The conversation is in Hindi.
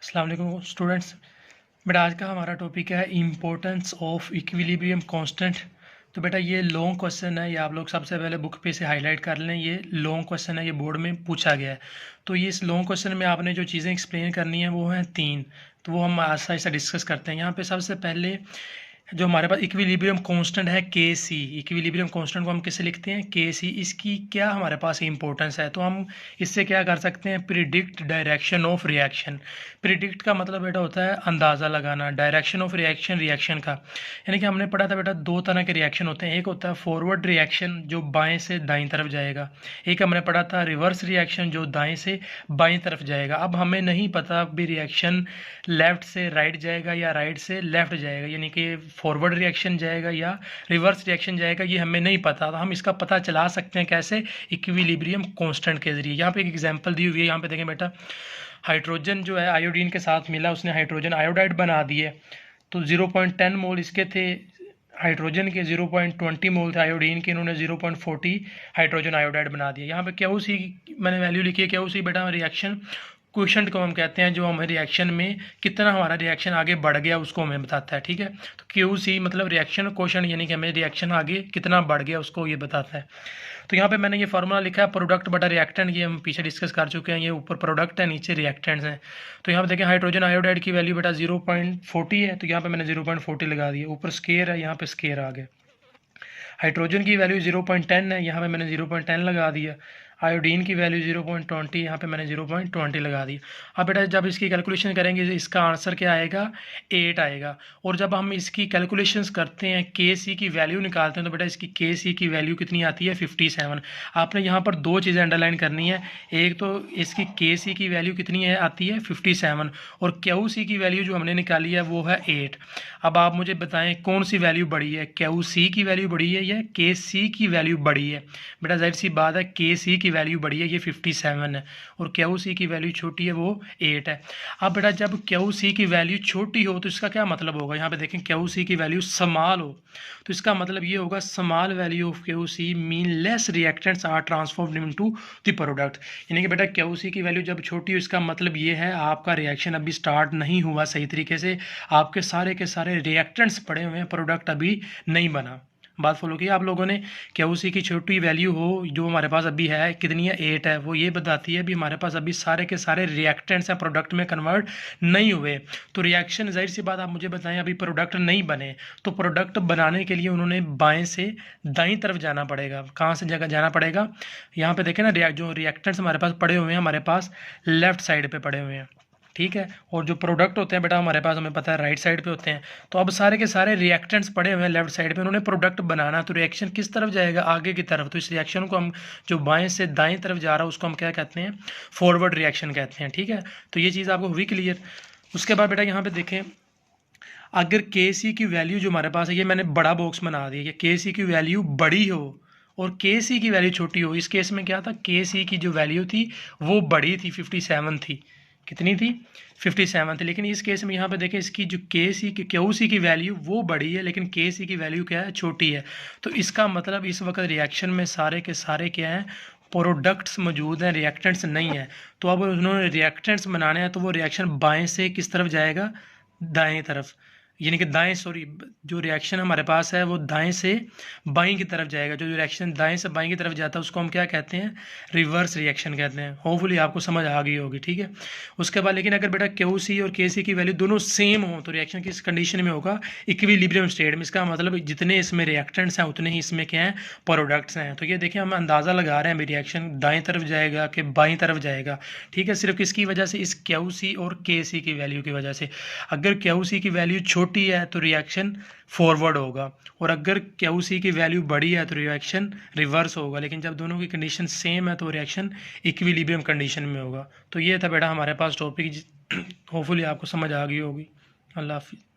अस्सलाम वालेकुम स्टूडेंट्स। बेटा आज का हमारा टॉपिक है इम्पोर्टेंस ऑफ इक्विलिब्रियम कांस्टेंट। तो बेटा ये लॉन्ग क्वेश्चन है, ये आप लोग सबसे पहले बुक पे से हाईलाइट कर लें। ये लॉन्ग क्वेश्चन है, ये बोर्ड में पूछा गया है। तो ये इस लॉन्ग क्वेश्चन में आपने जो चीज़ें एक्सप्लेन करनी है वो हैं 3। तो वो हम आहिस्ता आहिस्ता डिस्कस करते हैं। यहाँ पे सबसे पहले जो हमारे पास इक्विलिब्रियम कांस्टेंट है के सी, इक्विलिब्रियम कांस्टेंट को हम किससे लिखते हैं? के सी। इसकी क्या हमारे पास इंपॉर्टेंस है? तो हम इससे क्या कर सकते हैं? Predict direction of reaction. Predict का मतलब बेटा होता है अंदाज़ा लगाना, डायरेक्शन ऑफ रिएक्शन, रिएक्शन का। यानी कि हमने पढ़ा था बेटा दो तरह के रिएक्शन होते हैं। एक होता है फॉरवर्ड रिएक्शन जो बाएं से दाईं तरफ जाएगा, एक हमने पढ़ा था रिवर्स रिएक्शन जो दाएं से बाईं तरफ जाएगा। अब हमें नहीं पता भी रिएक्शन लेफ्ट से राइट जाएगा या राइट से लेफ्ट जाएगा, यानी कि फॉरवर्ड रिएक्शन जाएगा या रिवर्स रिएक्शन जाएगा, ये हमें नहीं पता। तो हम इसका पता चला सकते हैं कैसे? इक्विलिब्रियम कांस्टेंट के जरिए। यहाँ पे एक एग्जांपल दी हुई है, यहाँ पे देखें बेटा, हाइड्रोजन जो है आयोडीन के साथ मिला, उसने हाइड्रोजन आयोडाइड बना दिए। तो 0.10 मोल इसके थे हाइड्रोजन के, 0.20 मोल थे आयोडीन के, इन्होंने 0.40 हाइड्रोजन आयोडाइड बना दिया। यहाँ पे क्यू सी मैंने वैल्यू लिखी है। क्यू सी बेटा रिएक्शन क्वेश्चन को हम कहते हैं, जो हमें रिएक्शन में कितना हमारा रिएक्शन आगे बढ़ गया उसको हमें बताता है। ठीक है, तो क्यू सी मतलब रिएक्शन क्वेश्चन, यानी कि हमें रिएक्शन आगे कितना बढ़ गया उसको ये बताता है। तो यहाँ पे मैंने ये फार्मूला लिखा है प्रोडक्ट बटा रिएक्टेंट, ये हम पीछे डिस्कस कर चुके हैं। ये ऊपर प्रोडक्ट है, नीचे रिएक्टेंट्स हैं। तो यहाँ पे देखें हाइड्रोजन आयोडाइड की वैल्यू बेटा 0.40 है, तो यहाँ पे मैंने 0.40 लगा दिया। ऊपर स्केयर है, यहाँ पे स्केयर आ गया। हाइड्रोजन की वैल्यू 0.10 है, यहाँ पे मैंने 0.10 लगा दिया। आयोडीन की वैल्यू 0.20, यहाँ पे मैंने 0.20 लगा दी। अब बेटा जब इसकी कैलकुलेशन करेंगे इसका आंसर क्या आएगा? 8 आएगा। और जब हम इसकी कैलकुलेशंस करते हैं, के सी की वैल्यू निकालते हैं, तो बेटा इसकी के सी की वैल्यू कितनी आती है? 57। आपने यहाँ पर दो चीज़ें अंडरलाइन करनी है। एक तो इसकी के सी की वैल्यू कितनी है? आती है 57। और क्यू सी की वैल्यू जो हमने निकाली है वो है 8। अब आप मुझे बताएं कौन सी वैल्यू बड़ी है? क्यू सी की वैल्यू बड़ी है या के सी की वैल्यू बड़ी है? बेटा जाहिर सी बात है के सी की वैल्यू बड़ी है, ये 57 है, और क्यू सी की वैल्यू छोटी है, वो 8 है। अब बेटा जब क्यू सी की वैल्यू छोटी हो तो इसका क्या मतलब होगा? यहाँ पे देखें क्यू सी की वैल्यू स्मॉल हो तो इसका मतलब ये होगा small value of Q C mean less reactants are transformed into the product. यानी कि बेटा क्यू सी की वैल्यू जब छोटी हो इसका मतलब ये है आपका रिएक्शन अभी स्टार्ट नहीं हुआ सही तरीके से, आपके सारे रिएक्टेंट्स पड़े हुए हैं, प्रोडक्ट अभी नहीं बना। बात फॉलो की आप लोगों ने? क्यू सी की छोटी वैल्यू हो जो हमारे पास अभी है, कितनी है? 8 है। वो ये बताती है अभी हमारे पास अभी सारे के सारे रिएक्टेंट्स हैं प्रोडक्ट में कन्वर्ट नहीं हुए। तो रिएक्शन जाहिर सी बात आप मुझे बताएं अभी प्रोडक्ट नहीं बने, तो प्रोडक्ट बनाने के लिए उन्होंने बाएं से दाईं तरफ जाना पड़ेगा। कहाँ से जगह जाना पड़ेगा? यहाँ पे देखें ना, जो रिएक्टेंट्स हमारे पास पड़े हुए हैं, हमारे पास लेफ्ट साइड पे पड़े हुए हैं। ठीक है, और जो प्रोडक्ट होते हैं बेटा हमारे पास हमें पता है राइट साइड पे होते हैं। तो अब सारे के सारे रिएक्टेंट्स पड़े हुए हैं लेफ्ट साइड पे, उन्होंने प्रोडक्ट बनाना, तो रिएक्शन किस तरफ जाएगा? आगे की तरफ। तो इस रिएक्शन को हम जो बाएं से दाएं तरफ जा रहा है उसको हम क्या कहते हैं? फॉरवर्ड रिएक्शन कहते हैं। ठीक है, तो ये चीज़ आपको हुई क्लियर? उसके बाद बेटा यहाँ पे देखें, अगर के सी की वैल्यू जो हमारे पास है, ये मैंने बड़ा बॉक्स बना दिया, के सी की वैल्यू बड़ी हो और के सी की वैल्यू छोटी हो। इस केस में क्या था? के सी की जो वैल्यू थी वो बड़ी थी, 57 थी। कितनी थी? 57 थी। लेकिन इस केस में यहाँ पे देखें इसकी जो के सी की क्यू सी की वैल्यू वो बड़ी है, लेकिन के सी की वैल्यू क्या है? छोटी है। तो इसका मतलब इस वक्त रिएक्शन में सारे के सारे क्या हैं? प्रोडक्ट्स मौजूद हैं, रिएक्टेंट्स नहीं है। तो अब उन्होंने रिएक्टेंट्स बनाने हैं, तो वो रिएक्शन बाएं से किस तरफ जाएगा? दाएं तरफ। यानी कि दाएं, सॉरी, जो रिएक्शन हमारे पास है वो दाएं से बाएं की तरफ जाएगा। जो रिएक्शन दाएं से बाएं की तरफ जाता है उसको हम क्या कहते हैं? रिवर्स रिएक्शन कहते हैं। होपफुली आपको समझ आ गई होगी। ठीक है, उसके बाद लेकिन अगर बेटा क्यू सी और के सी की वैल्यू दोनों सेम हो तो रिएक्शन किस कंडीशन में होगा? इक्विलिब्रियम स्टेट में। इसका मतलब जितने इसमें रिएक्टेंट्स हैं उतने ही इसमें क्या हैं? प्रोडक्ट्स हैं। तो ये देखिए हम अंदाज़ा लगा रहे हैं अभी रिएक्शन दाएं तरफ जाएगा कि बाएं तरफ जाएगा। ठीक है, सिर्फ किसकी वजह से? इस क्यू सी और के सी की वैल्यू की वजह से। अगर क्यू सी की वैल्यू छोटी है तो रिएक्शन फॉरवर्ड होगा, और अगर क्यू सी की वैल्यू बड़ी है तो रिएक्शन रिवर्स होगा। लेकिन जब दोनों की कंडीशन सेम है तो रिएक्शन इक्विलिब्रियम कंडीशन में होगा। तो ये था बेटा हमारे पास टॉपिक, होपफुली आपको समझ आ गई होगी। अल्लाह हाफिज़।